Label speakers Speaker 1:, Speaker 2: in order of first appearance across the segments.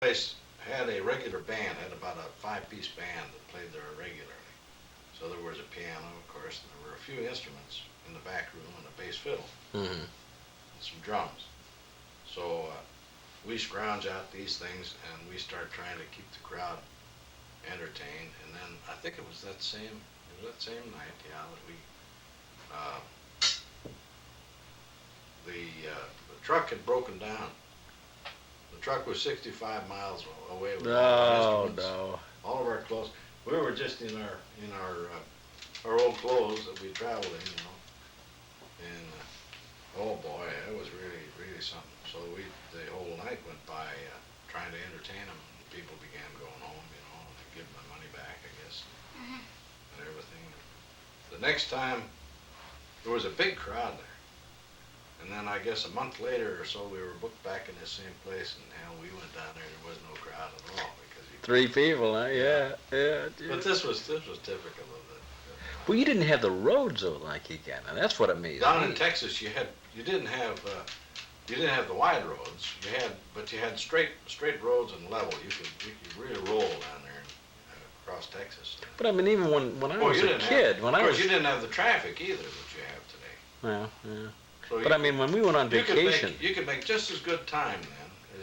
Speaker 1: place had a regular band, had about a five-piece band that played there regularly. So there was a piano, of course, and there were a few instruments in the back room and a bass fiddle
Speaker 2: Mm-hmm.
Speaker 1: and some drums. So we scrounge out these things and we start trying to keep the crowd entertained. And then I think it was that same night, yeah, that the truck had broken down. The truck was 65 miles away with all our
Speaker 2: Oh
Speaker 1: instruments,
Speaker 2: no.
Speaker 1: all of our clothes. We were just in our old clothes that we traveled in. And oh boy, it was really something. So the whole night went by trying to entertain them. People began going home, and give them the money back, I guess, and everything. The next time, there was a big crowd there. And then I guess a month later or so, we were booked back in the same place, and hell, we went down there. There was no crowd at all because
Speaker 2: Three people, huh? Yeah, yeah.
Speaker 1: But this was typical of it.
Speaker 2: Well, you didn't have the roads though like he got. Now that's what amazed
Speaker 1: Down
Speaker 2: me.
Speaker 1: in Texas, you didn't have the wide roads. But you had straight roads and level. You could really roll down there across Texas.
Speaker 2: But I mean, even when I was a kid,
Speaker 1: of course, you didn't have the traffic either that you have today.
Speaker 2: Well, yeah.
Speaker 1: So
Speaker 2: But I mean, when we went on vacation,
Speaker 1: you could make just as good time then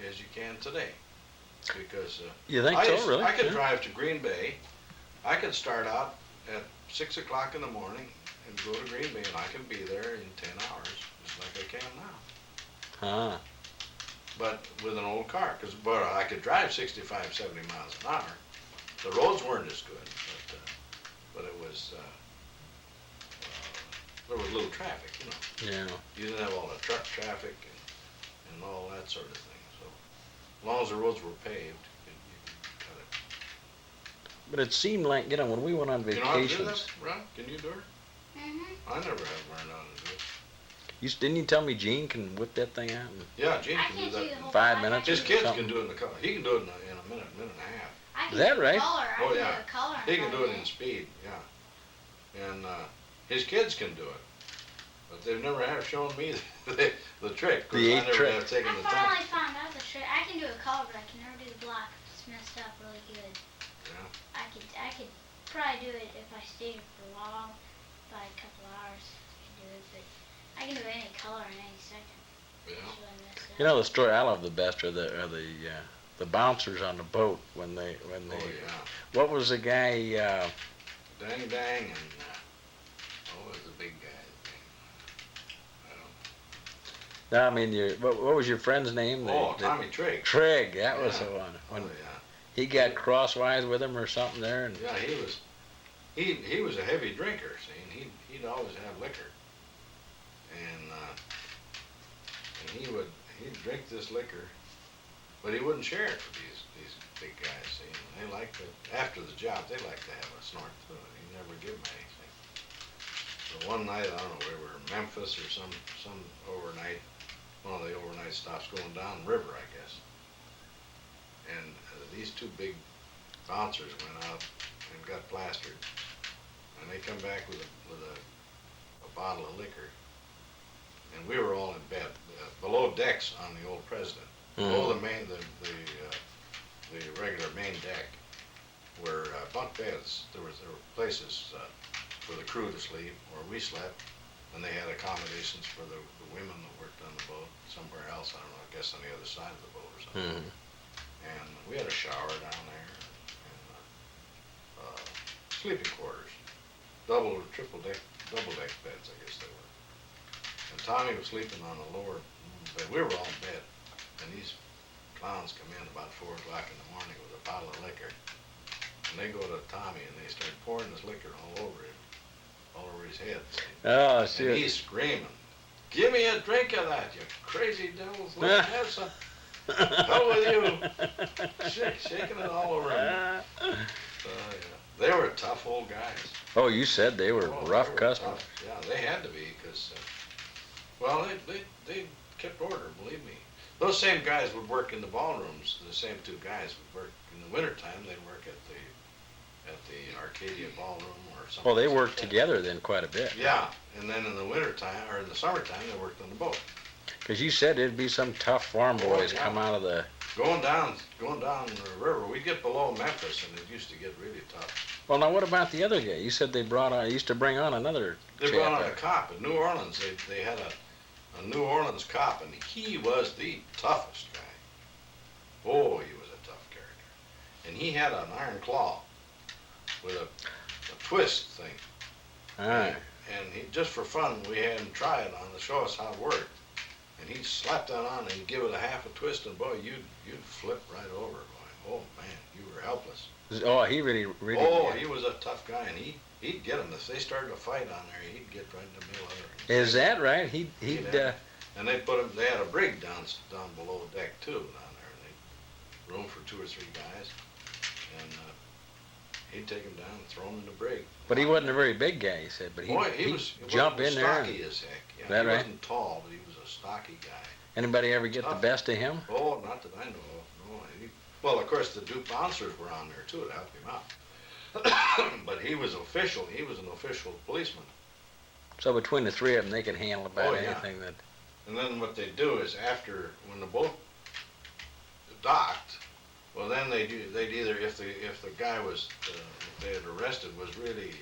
Speaker 1: as you can today, because
Speaker 2: you think so, really?
Speaker 1: I could
Speaker 2: Yeah.
Speaker 1: drive to Green Bay. I could start out at 6 o'clock in the morning and go to Green Bay, and I can be there in 10 hours, just like I can now.
Speaker 2: Huh.
Speaker 1: But with an old car, because I could drive 65, 70 miles an hour. The roads weren't as good, but it was. There was little traffic,
Speaker 2: Yeah.
Speaker 1: You didn't have all the truck traffic and all that sort of thing. So as long as the roads were paved, you could cut it.
Speaker 2: But it seemed like, when we went on
Speaker 1: You know how to do
Speaker 2: vacations,
Speaker 1: that, Ron? Can you do it? I never have learned how to do it.
Speaker 2: didn't you tell me Gene can whip that thing out in
Speaker 1: Yeah, Gene
Speaker 3: I
Speaker 1: can do
Speaker 3: can't do
Speaker 1: that.
Speaker 3: the whole
Speaker 2: 5
Speaker 3: thing.
Speaker 2: minutes?
Speaker 1: His kids
Speaker 2: Something.
Speaker 1: can do it in the car. He can do it in a minute and a half.
Speaker 3: I can
Speaker 2: Is that
Speaker 3: do
Speaker 2: right?
Speaker 3: Color. I
Speaker 1: Oh,
Speaker 3: can
Speaker 1: yeah.
Speaker 3: do a color.
Speaker 1: He can do it in speed, yeah. And his kids can do it. But they've never have shown me the trick. 'Cause
Speaker 2: The
Speaker 1: I
Speaker 2: eight
Speaker 1: never
Speaker 2: trick.
Speaker 1: have taken
Speaker 3: I
Speaker 1: the time.
Speaker 3: finally found out the trick. I can do a color, but I can never do the block. It's messed up really good.
Speaker 1: Yeah.
Speaker 3: I could probably do it if I stayed for long, by a couple hours. I can do it, but I can do any color in any second.
Speaker 1: Yeah.
Speaker 3: It's really messed up.
Speaker 2: The story I love the best are the bouncers on the boat when they
Speaker 1: Oh, yeah.
Speaker 2: what was the guy
Speaker 1: Dang, and what was the big guy's name? I don't.
Speaker 2: I mean what was your friend's name?
Speaker 1: Tommy Trigg.
Speaker 2: Trigg, that was
Speaker 1: Yeah.
Speaker 2: the one. When
Speaker 1: Oh yeah.
Speaker 2: he got crosswise with him or something there, and
Speaker 1: Yeah, he was a heavy drinker. See, and he'd always have liquor, and he'd drink this liquor, but he wouldn't share it with these big guys. See, and they liked it after the job. They liked to have a snort too. And he never give them anything. So one night, I don't know, we were in Memphis or some overnight, one of the overnight stops going down the river, I guess. And these two big bouncers went out and got plastered, and they come back with a bottle of liquor, and we were all in bed below decks on the old President. Below the regular main deck were bunk beds. There were places for the crew to sleep, or we slept, and they had accommodations for the women that worked on the boat somewhere else. I don't know, I guess on the other side of the boat or something. And we had a shower down there, and sleeping quarters, double or double deck beds, I guess they were. And Tommy was sleeping on the lower bed. We were all in bed, and these clowns come in about 4 o'clock in the morning with a bottle of liquor, and they go to Tommy and they start pouring this liquor all over his head.
Speaker 2: oh
Speaker 1: And
Speaker 2: shit.
Speaker 1: he's screaming, "Give me a drink of that, you crazy devils! Let me have some." Hell with you! Shaking it all over him. Yeah. They were tough old guys.
Speaker 2: Oh, you said they were
Speaker 1: Oh,
Speaker 2: rough
Speaker 1: they were
Speaker 2: customers.
Speaker 1: tough. Yeah, they had to be, because, well, they kept order, believe me. Those same guys would work in the ballrooms. The same two guys would work in the wintertime. They'd work at the Arcadia Ballroom or something.
Speaker 2: Well, they
Speaker 1: like
Speaker 2: worked
Speaker 1: that.
Speaker 2: together then quite a bit.
Speaker 1: Yeah, and then in the wintertime, or in the summertime, they worked on the boat.
Speaker 2: Because you said it'd be some tough farm
Speaker 1: Oh,
Speaker 2: boys
Speaker 1: yeah.
Speaker 2: come out of the
Speaker 1: Going down the river, we'd get below Memphis, and it used to get really tough.
Speaker 2: Well, now what about the other guy? You said they used to bring on another
Speaker 1: They
Speaker 2: chap
Speaker 1: brought on a
Speaker 2: there.
Speaker 1: cop in New Orleans. They had a New Orleans cop, and he was the toughest guy. Oh, he was a tough character. And he had an iron claw with a twist thing.
Speaker 2: All right.
Speaker 1: And he, just for fun, we had him try it on to show us how it worked. And he'd slap that on and give it a half a twist, and boy, you'd flip right over, boy. Oh man, you were helpless.
Speaker 2: Oh, he really.
Speaker 1: Oh,
Speaker 2: Yeah.
Speaker 1: he was a tough guy, and he'd get them. If they started a fight on there, he'd get right in the middle of it.
Speaker 2: Is that right? He'd.
Speaker 1: And they put him. They had a brig down below deck too, down there. They room for 2 or 3 guys, and he'd take them down and throw them in the brig.
Speaker 2: But he wasn't a very big guy, he said. But
Speaker 1: Boy,
Speaker 2: he'd
Speaker 1: was
Speaker 2: jump in there.
Speaker 1: Stocky as heck. Yeah,
Speaker 2: That
Speaker 1: he
Speaker 2: right?
Speaker 1: wasn't tall, but he was a stocky guy.
Speaker 2: Anybody ever get the
Speaker 1: Tough.
Speaker 2: best of him?
Speaker 1: Oh, not that I know of. No. Well, of course, the Duke bouncers were on there too to help him out. But he was official. He was an official policeman.
Speaker 2: So between the three of them, they could handle about
Speaker 1: Oh, yeah.
Speaker 2: anything that.
Speaker 1: And then what they do is after when the boat docked, well, then they'd either if the guy was they had arrested was really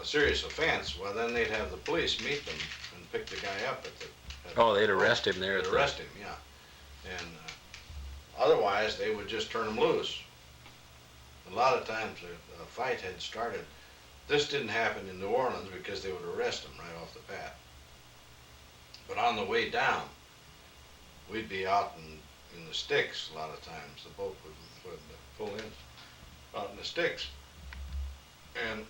Speaker 1: a serious offense, well, then they'd have the police meet them and pick the guy up at the.
Speaker 2: Oh, they'd arrest him there.
Speaker 1: They'd arrest him, yeah. And otherwise, they would just turn him loose. A lot of times, a fight had started. This didn't happen in New Orleans because they would arrest him right off the bat. But on the way down, we'd be out in the sticks a lot of times. The boat would pull in out in the sticks. And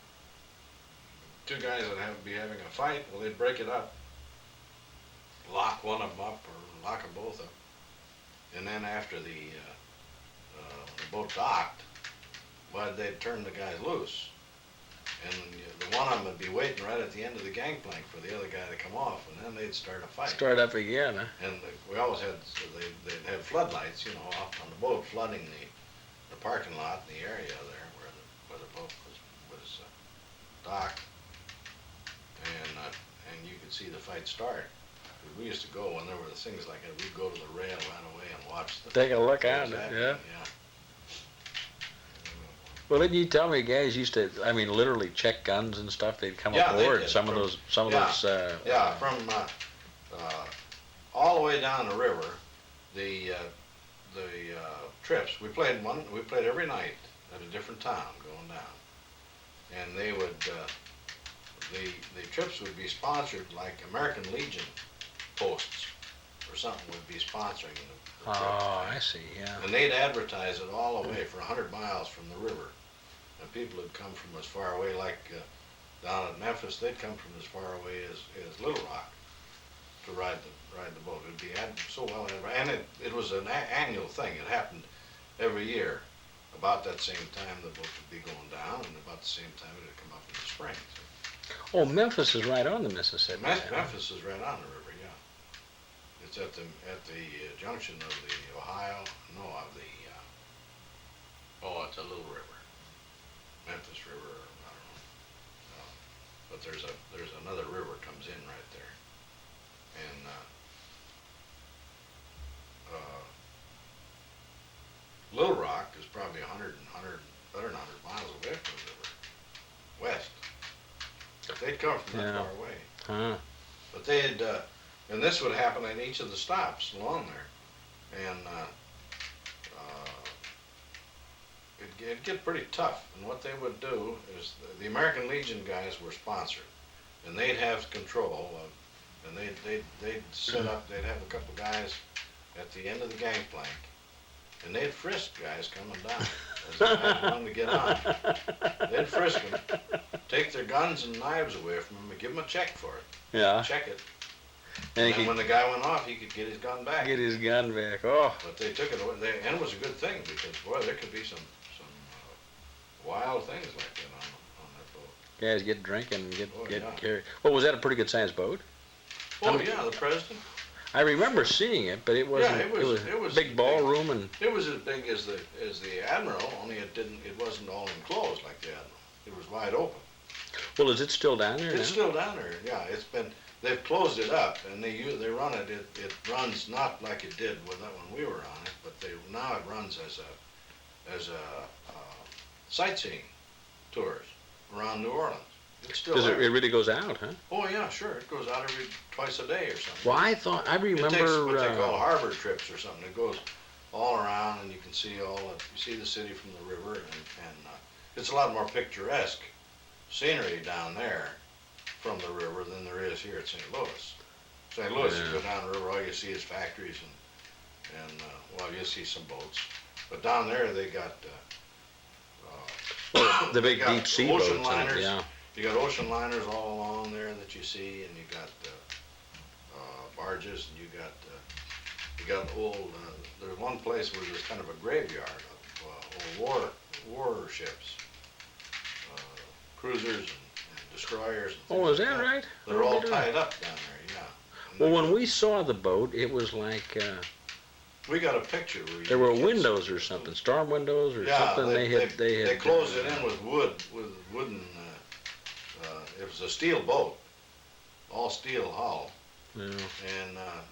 Speaker 1: 2 guys would be having a fight. Well, they'd break it up, lock one of them up or lock them both up. And then after the boat docked, well, they'd turn the guys loose. And the one of them would be waiting right at the end of the gangplank for the other guy to come off, and then they'd start a fight.
Speaker 2: Start up again, huh?
Speaker 1: And we always had, they'd have floodlights, off on the boat, flooding the parking lot in the area there where the boat was docked. And you could see the fight start. We used to go when there were things like that. We'd go to the rail right away and watch the.
Speaker 2: Take a look at it,
Speaker 1: exactly,
Speaker 2: yeah.
Speaker 1: Yeah.
Speaker 2: Well, didn't you tell me guys used to, literally check guns and stuff? They'd come
Speaker 1: Yeah, they
Speaker 2: aboard.
Speaker 1: did.
Speaker 2: Some of those.
Speaker 1: Yeah, from all the way down the river, the trips. We played every night at a different town going down, and they would. The trips would be sponsored like American Legion posts or something would be sponsoring the trip.
Speaker 2: Oh, I see. Yeah.
Speaker 1: And they'd advertise it all the way for 100 miles from the river. And people would come from as far away, like down at Memphis, they'd come from as far away as Little Rock to ride the boat. It'd be so well advertised. And it was an annual thing. It happened every year. About that same time, the boat would be going down, and about the same time, it would come up in the spring.
Speaker 2: Oh, Memphis is right on the Mississippi.
Speaker 1: Memphis is right on the river, yeah. It's at the junction of the Ohio, it's a little river, Memphis River, I don't know. But there's another river comes in right there, and Little Rock is probably 100 miles away from the river, west. But they'd come from that far away.
Speaker 2: Huh.
Speaker 1: But and this would happen at each of the stops along there. And it'd get pretty tough. And what they would do is the American Legion guys were sponsored. And they'd have control of, and they'd set up, they'd have a couple guys at the end of the gangplank. And they'd frisk guys coming down as they wanted to get on. They'd frisk them, take their guns and knives away from them, and give them a check for it.
Speaker 2: Yeah.
Speaker 1: Check it.
Speaker 2: And
Speaker 1: And then when the guy went off, he could get his gun back.
Speaker 2: get his gun back. Oh.
Speaker 1: But they took it away, and it was a good thing because boy, there could be some wild things like that on that boat.
Speaker 2: Guys get drinking and get
Speaker 1: yeah.
Speaker 2: carried. Well, was that a pretty good sized boat?
Speaker 1: Oh yeah, the president.
Speaker 2: I remember seeing it, but it wasn't.
Speaker 1: Yeah, it was
Speaker 2: big ballroom and.
Speaker 1: It was as big as the Admiral, only it wasn't all enclosed like the Admiral. It was wide open.
Speaker 2: Well, is it still down there?
Speaker 1: It's
Speaker 2: now?
Speaker 1: still down there. Yeah, it's been they've closed it up, and they run it. It runs not like it did when we were on it, but now it runs as a sightseeing tours around New Orleans. It's still
Speaker 2: Does it?
Speaker 1: there.
Speaker 2: It really goes out, huh?
Speaker 1: Oh yeah, sure. It goes out twice a day or something.
Speaker 2: Well, I remember.
Speaker 1: It takes what they call harbor trips or something. It goes all around, and you can see you see the city from the river, and it's a lot more picturesque scenery down there from the river than there is here at St. Louis. St. Louis,
Speaker 2: Yeah.
Speaker 1: you go down the river, all you see is factories and well, you see some boats, but down there they got
Speaker 2: the big
Speaker 1: they got
Speaker 2: deep sea boats.
Speaker 1: ocean liners.
Speaker 2: Yeah.
Speaker 1: You got ocean liners all along there that you see, and you got barges, and you got old. There's one place where there's kind of a graveyard of old warships, cruisers and destroyers. And
Speaker 2: Oh, is
Speaker 1: things
Speaker 2: that
Speaker 1: like
Speaker 2: right?
Speaker 1: They're all
Speaker 2: Look at
Speaker 1: tied
Speaker 2: that.
Speaker 1: up down there, yeah. And
Speaker 2: Well, when we saw the boat, it was like
Speaker 1: we got a picture where
Speaker 2: there were
Speaker 1: you can
Speaker 2: windows
Speaker 1: see
Speaker 2: or
Speaker 1: it.
Speaker 2: something, storm windows or
Speaker 1: Yeah,
Speaker 2: something. They had
Speaker 1: closed it in with wooden. It was a steel boat, all steel hull,
Speaker 2: Yeah.
Speaker 1: and a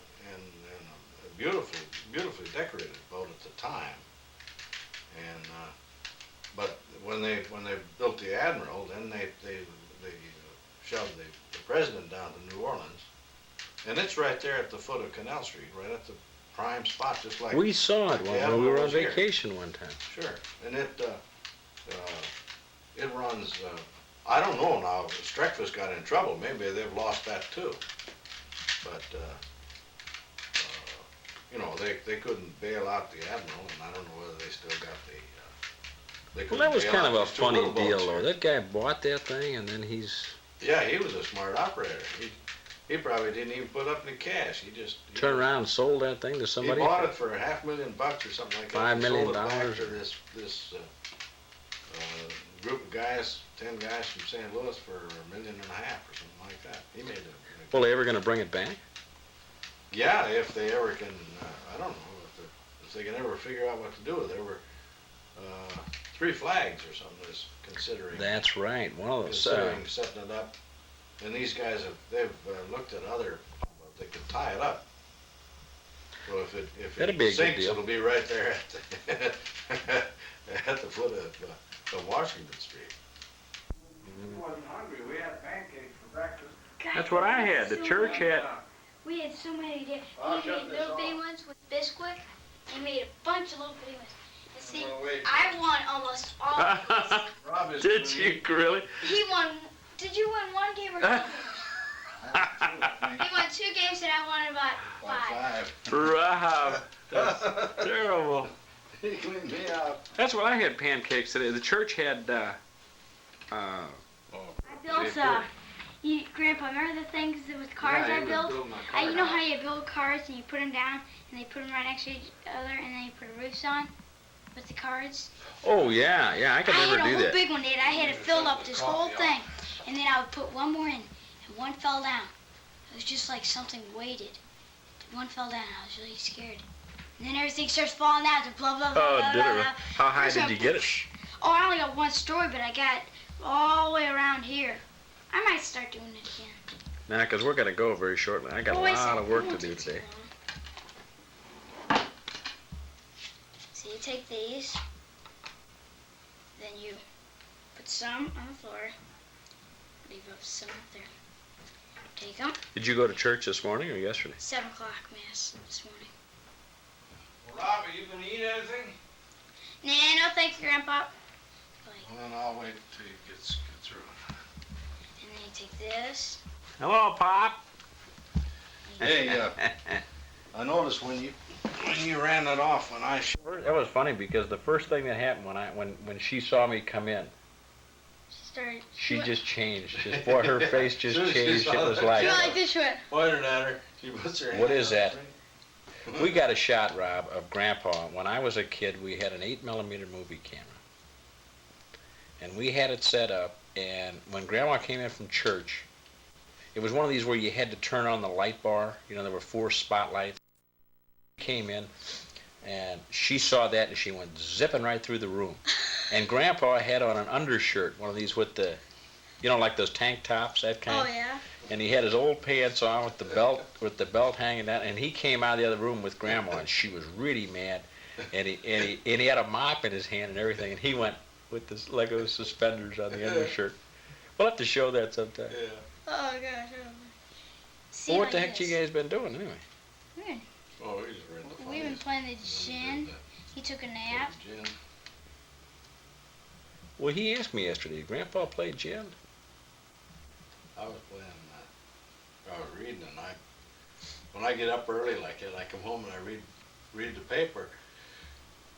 Speaker 1: beautifully decorated boat at the time. And but when they built the Admiral, then they shoved the president down to New Orleans, and it's right there at the foot of Canal Street, right at the prime spot, just like
Speaker 2: We saw it
Speaker 1: the
Speaker 2: when we
Speaker 1: Admiral
Speaker 2: were on
Speaker 1: was here.
Speaker 2: vacation one time.
Speaker 1: Sure, and it runs. I don't know now. Streckfus got in trouble. Maybe they've lost that too. But you know, they couldn't bail out the Admiral, and I don't know whether they still got the. They
Speaker 2: Well,
Speaker 1: couldn't
Speaker 2: that was
Speaker 1: bail
Speaker 2: kind
Speaker 1: out
Speaker 2: of a
Speaker 1: these two
Speaker 2: funny
Speaker 1: little boats
Speaker 2: deal,
Speaker 1: here.
Speaker 2: though. That guy bought that thing, and then he's
Speaker 1: Yeah, he was a smart operator. He probably didn't even put up any cash. He
Speaker 2: turned around and sold that thing to
Speaker 1: He
Speaker 2: somebody.
Speaker 1: bought it for $500,000 or something like that.
Speaker 2: $5
Speaker 1: He
Speaker 2: million
Speaker 1: sold it back
Speaker 2: or-
Speaker 1: to this group of guys, 10 guys from St. Louis for $1.5 million or something like that. He made a.
Speaker 2: Well, they ever going to bring it back?
Speaker 1: Yeah, if they ever can. I don't know if they can ever figure out what to do. There were Three Flags or something is considering.
Speaker 2: That's right. One of those.
Speaker 1: Considering setting it up, and these guys they've looked at other. They could tie it up. So if
Speaker 2: That'd be a
Speaker 1: it
Speaker 2: good
Speaker 1: sinks,
Speaker 2: deal.
Speaker 1: it'll be right there at the foot of Washington Street.
Speaker 4: Wasn't hungry. We had pancakes for breakfast.
Speaker 2: That's what I had. The church had.
Speaker 3: We had so many different.
Speaker 4: I'll
Speaker 3: He
Speaker 4: shut
Speaker 3: made
Speaker 4: this
Speaker 3: little
Speaker 4: off.
Speaker 3: bitty ones with Bisquick. He made a bunch of little bitty ones. And see,
Speaker 1: Well, wait.
Speaker 3: I won almost all of these.
Speaker 1: Rob is
Speaker 2: Did you really?
Speaker 3: He won. Did you win one game or two? He won 2 games and I won about 5.
Speaker 2: Rob, that's terrible.
Speaker 1: He cleaned me out.
Speaker 2: That's what I had pancakes today. The church had.
Speaker 3: I built Grandpa, remember the things with cars I built? You know how you build cars and you put them down and they put them right next to each other and then you put roofs on with the cards?
Speaker 2: Oh yeah, I could
Speaker 3: I
Speaker 2: never
Speaker 3: had a
Speaker 2: do
Speaker 3: whole
Speaker 2: that.
Speaker 3: big one, Dad. I had to fill up this whole thing, and then I would put one more in, and one fell down. It was just like something weighted. One fell down. I was really scared. And then everything starts falling down. And blah blah blah.
Speaker 2: Oh,
Speaker 3: blah,
Speaker 2: did
Speaker 3: blah,
Speaker 2: it?
Speaker 3: blah.
Speaker 2: How high
Speaker 3: First
Speaker 2: did
Speaker 3: I
Speaker 2: you get it?
Speaker 3: Oh, I only got one story, but I got it all the way around here. I might start doing it again.
Speaker 2: Nah, 'cause we're gonna go very shortly. I got a
Speaker 3: Oh, wait
Speaker 2: lot
Speaker 3: second.
Speaker 2: of work
Speaker 3: It
Speaker 2: to
Speaker 3: won't
Speaker 2: do
Speaker 3: take too
Speaker 2: today.
Speaker 3: long. So you take these, then you put some on the floor, leave up some up there. Take them.
Speaker 2: Did you go to church this morning or yesterday?
Speaker 3: 7 o'clock mass this morning.
Speaker 1: Well, Rob, are you gonna eat anything?
Speaker 3: Nah, no thank you, Grandpa. Like,
Speaker 1: Well, then I'll wait till you get through.
Speaker 3: and then you take this.
Speaker 2: Hello, Pop.
Speaker 1: Hey, I noticed when you ran it off when I.
Speaker 2: That was funny because the first thing that happened when she saw me come in,
Speaker 3: She started.
Speaker 2: she just changed. Just boy, her face just
Speaker 1: Soon as she
Speaker 2: changed. It
Speaker 1: saw
Speaker 2: was
Speaker 1: that,
Speaker 2: like,
Speaker 3: You like this one?
Speaker 1: Pointed at her. She puts her hand
Speaker 2: What is
Speaker 1: up
Speaker 2: that?
Speaker 1: straight.
Speaker 2: we got a shot, Rob, of Grandpa. When I was a kid, we had an 8mm movie camera, and we had it set up. And when Grandma came in from church, it was one of these where you had to turn on the light bar. You know, there were 4 spotlights. Came in, and she saw that, and she went zipping right through the room. And Grandpa had on an undershirt, one of these with the, you know, like those tank tops, that kind.
Speaker 3: Oh yeah.
Speaker 2: and he had his old pants on with the belt hanging down, and he came out of the other room with Grandma, and she was really mad, and he had a mop in his hand and everything, and he went with this Lego suspenders on the undershirt. We'll have to show that sometime.
Speaker 1: Yeah.
Speaker 3: Oh gosh.
Speaker 2: Well, what the heck you guys been doing anyway?
Speaker 1: Oh, we just read the
Speaker 3: We've been playing the gin. He took a nap.
Speaker 1: Gin.
Speaker 2: Well, he asked me yesterday, did Grandpa play gin?
Speaker 1: I was playing, I was reading, and when I get up early like that, I come home and I read the paper,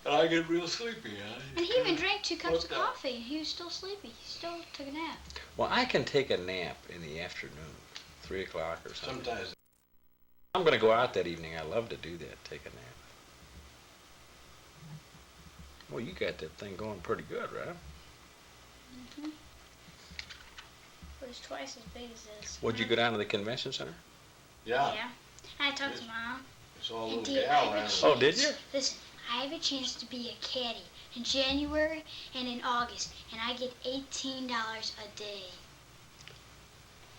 Speaker 1: and I get real sleepy.
Speaker 3: And he even drank 2 cups of coffee, and he was still sleepy. He still took a nap.
Speaker 2: Well, I can take a nap in the afternoon, 3 o'clock or something.
Speaker 1: Sometimes.
Speaker 2: I'm going to go out that evening. I love to do that, take a nap. Well, you got that thing going pretty good, right?
Speaker 3: Mm-hmm. It was twice as big as this.
Speaker 2: Would you go down to the convention center?
Speaker 1: Yeah.
Speaker 3: Yeah. I talked to Mom.
Speaker 1: It's all a
Speaker 3: And
Speaker 1: little
Speaker 3: Dad,
Speaker 1: gal
Speaker 3: I have a
Speaker 1: around.
Speaker 3: chance.
Speaker 2: Oh, did you?
Speaker 3: Listen, I have a chance to be a caddy in January and in August, and I get $18 a day.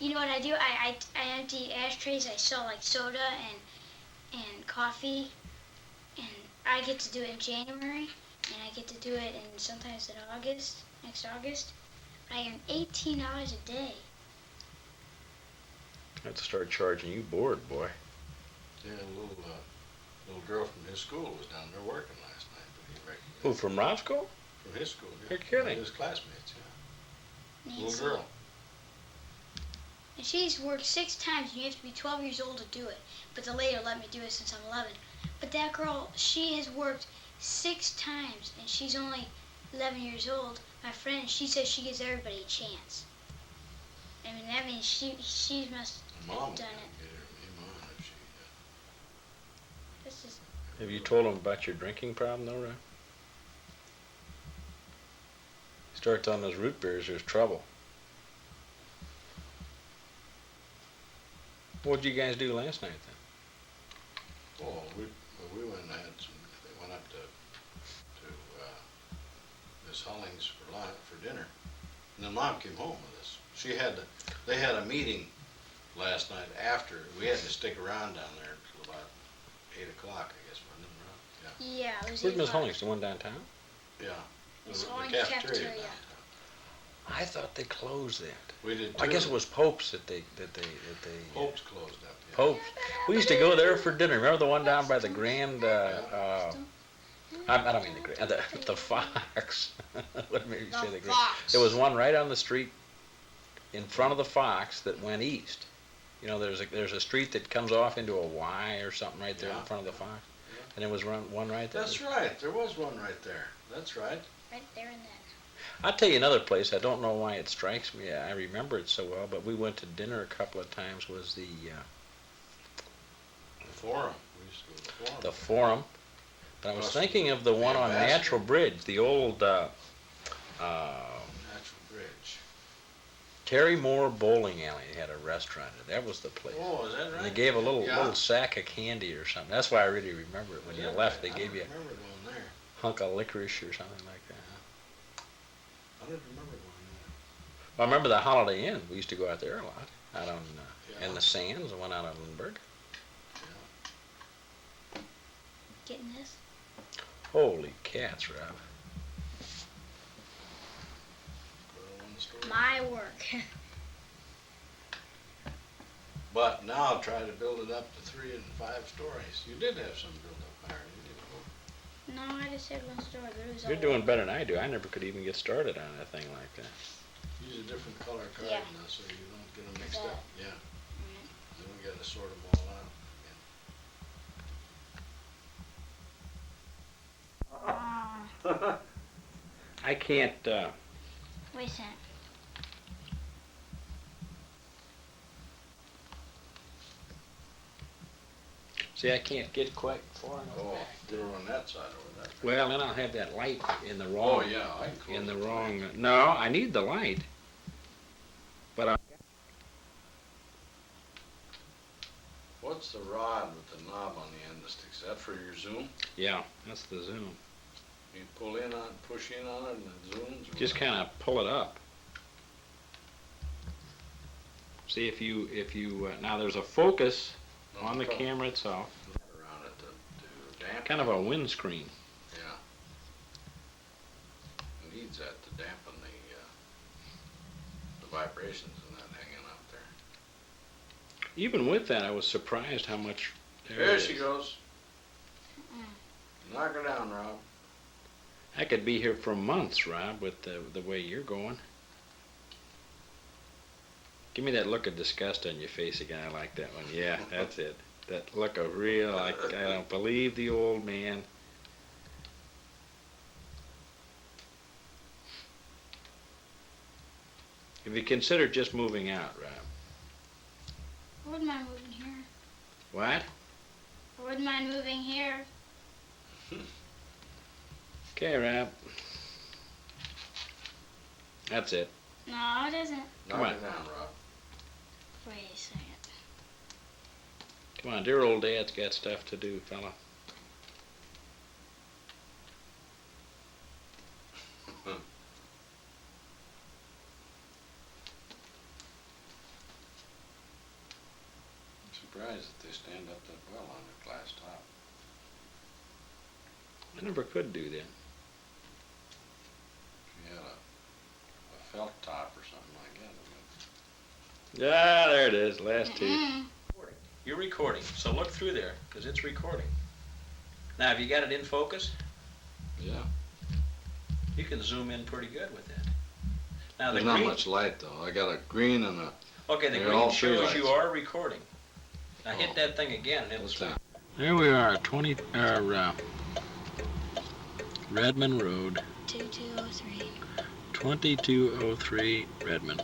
Speaker 3: You know what I do? I empty ashtrays. I sell like soda and coffee, and I get to do it in January, and I get to do it in sometimes in August, next August. I earn $18 a day.
Speaker 2: I have to start charging you board, boy.
Speaker 1: Yeah, a little girl from his school was down there working last night. But he recognized
Speaker 2: Who, from Rob's school?
Speaker 1: From his school, yeah.
Speaker 2: You're kidding.
Speaker 1: His classmates, yeah.
Speaker 3: Nancy.
Speaker 1: Little girl.
Speaker 3: And she's worked 6 times, and you have to be 12 years old to do it. But the lady let me do it since I'm 11. But that girl, she has worked 6 times, and she's only 11 years old. My friend, she says she gives everybody a chance. I mean, that means she must
Speaker 1: Mom
Speaker 3: have
Speaker 1: would
Speaker 3: done it.
Speaker 1: get her name on if she.
Speaker 3: This is
Speaker 2: Have you told him about your drinking problem, though, Rob? Starts on those root beers, there's trouble. What'd you guys do last night, then?
Speaker 1: Well, we went and had some. They went up to Miss Hulling's for dinner, and then Mom came home with us. They had a meeting last night after. We had to stick around down there till about 8 o'clock, I guess, wasn't it, Rob? Yeah.
Speaker 3: yeah, it was.
Speaker 2: Where's
Speaker 3: 8
Speaker 2: Miss
Speaker 3: o'clock.
Speaker 2: Hollings, the one downtown?
Speaker 1: Yeah.
Speaker 3: Miss
Speaker 1: The
Speaker 3: Holling's
Speaker 1: cafeteria
Speaker 3: cafeteria.
Speaker 1: downtown.
Speaker 2: I thought they closed that.
Speaker 1: We did
Speaker 2: I
Speaker 1: too.
Speaker 2: guess it was Pope's that they.
Speaker 1: Pope's closed up. Yeah.
Speaker 2: Pope's. We used to go there for dinner. Remember the one down by the Grand? I don't mean the Grand. The Fox. What made you say the Grand?
Speaker 3: Fox.
Speaker 2: There was one right on the street in front of the Fox that went east. You know, there's a street that comes off into a Y or something right there in
Speaker 1: Yeah.
Speaker 2: front of the Fox.
Speaker 1: Yeah.
Speaker 2: And there was one right there.
Speaker 1: That's right. There was one right there. That's right.
Speaker 3: Right there in that.
Speaker 2: I'll tell you another place. I don't know why it strikes me. I remember it so well, but we went to dinner a couple of times. Was the
Speaker 1: Forum. We used to go to the Forum.
Speaker 2: the Forum? But I was
Speaker 1: Across
Speaker 2: thinking of the one on
Speaker 1: Ambassador.
Speaker 2: Natural Bridge, the old
Speaker 1: Natural Bridge.
Speaker 2: Terry Moore Bowling Alley. They had a restaurant. That was the place.
Speaker 1: Oh, is that right?
Speaker 2: And they gave a little
Speaker 1: Yeah.
Speaker 2: little sack of candy or something. That's why I really remember it. When
Speaker 1: Is
Speaker 2: you
Speaker 1: that
Speaker 2: left,
Speaker 1: right?
Speaker 2: they gave you
Speaker 1: I don't remember going there.
Speaker 2: a hunk of licorice or something like that.
Speaker 1: I don't remember going
Speaker 2: Well, I remember the Holiday Inn. We used to go out there a lot. Out on
Speaker 1: Yeah.
Speaker 2: in the Sands, the one out on Lindbergh.
Speaker 1: there. Yeah.
Speaker 3: Getting this?
Speaker 2: Holy cats, Rob.
Speaker 1: Girl on the story.
Speaker 3: My work.
Speaker 1: But now try to build it up to 3 and 5 stories. You did have some built up higher, didn't you?
Speaker 3: No, I just had one story, but it was
Speaker 2: You're
Speaker 3: all
Speaker 2: doing better than I do. I never could even get started on a thing like that.
Speaker 1: Use a different color card
Speaker 3: Yeah.
Speaker 1: now so you don't get them mixed
Speaker 3: That.
Speaker 1: up. Yeah.
Speaker 3: Alright.
Speaker 1: Then we got to sort them all out.
Speaker 2: I can't.
Speaker 3: Wait a second.
Speaker 2: See, I can't get quite far enough
Speaker 1: Oh,
Speaker 2: back.
Speaker 1: they're on that side over there.
Speaker 2: Well, then I'll have that light in the
Speaker 1: Oh,
Speaker 2: wrong.
Speaker 1: yeah, I can close
Speaker 2: In the
Speaker 1: it.
Speaker 2: wrong. No, I need the light. But I.
Speaker 1: What's the rod with the knob on the end that sticks? Is that for your zoom?
Speaker 2: Yeah, that's the zoom.
Speaker 1: You pull in on, push in on it and it zooms? or
Speaker 2: Just
Speaker 1: what?
Speaker 2: kind of pull it up. See if you now there's a focus on the camera itself.
Speaker 1: Around it to dampen.
Speaker 2: Kind of a windscreen.
Speaker 1: Yeah. It needs that to dampen the vibrations and that hanging up there.
Speaker 2: Even with that, I was surprised how much.
Speaker 1: There she goes. Knock her down, Rob.
Speaker 2: I could be here for months, Rob, with the way you're going. Give me that look of disgust on your face again. I like that one. Yeah, that's it. That look of real, I don't believe the old man. Have you considered just moving out, Rob?
Speaker 3: I wouldn't mind moving here.
Speaker 2: What?
Speaker 3: I wouldn't mind moving here.
Speaker 2: Okay, Rob. That's it.
Speaker 3: No, it isn't.
Speaker 2: Come
Speaker 1: Knock
Speaker 2: on.
Speaker 1: her down, Rob.
Speaker 3: Wait a second.
Speaker 2: Come on, dear old Dad's got stuff to do, fella.
Speaker 1: I'm surprised that they stand up that well on a glass top.
Speaker 2: I never could do that.
Speaker 1: If you had a felt top or something like that.
Speaker 2: Ah, there it is, last two.
Speaker 3: Mm-mm.
Speaker 2: You're recording, so look through there, because it's recording. Now, have you got it in focus?
Speaker 1: Yeah.
Speaker 2: You can zoom in pretty good with that. Now, the
Speaker 1: There's not
Speaker 2: green,
Speaker 1: much light though. I got a green and a.
Speaker 2: okay, the
Speaker 1: they're
Speaker 2: green
Speaker 1: all three
Speaker 2: shows you
Speaker 1: lights.
Speaker 2: are recording. Now hit
Speaker 1: Oh.
Speaker 2: that thing again, and it'll
Speaker 1: What's
Speaker 2: stop.
Speaker 1: that?
Speaker 2: There we are, Redman Road,
Speaker 3: 2203.
Speaker 2: 2203 Redmond.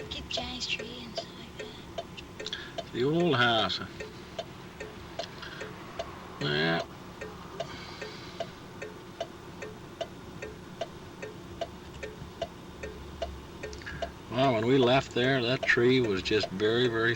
Speaker 3: Keep Johnny's tree and stuff like that.
Speaker 2: The old house. Yeah. Well, when we left there, that tree was just very, very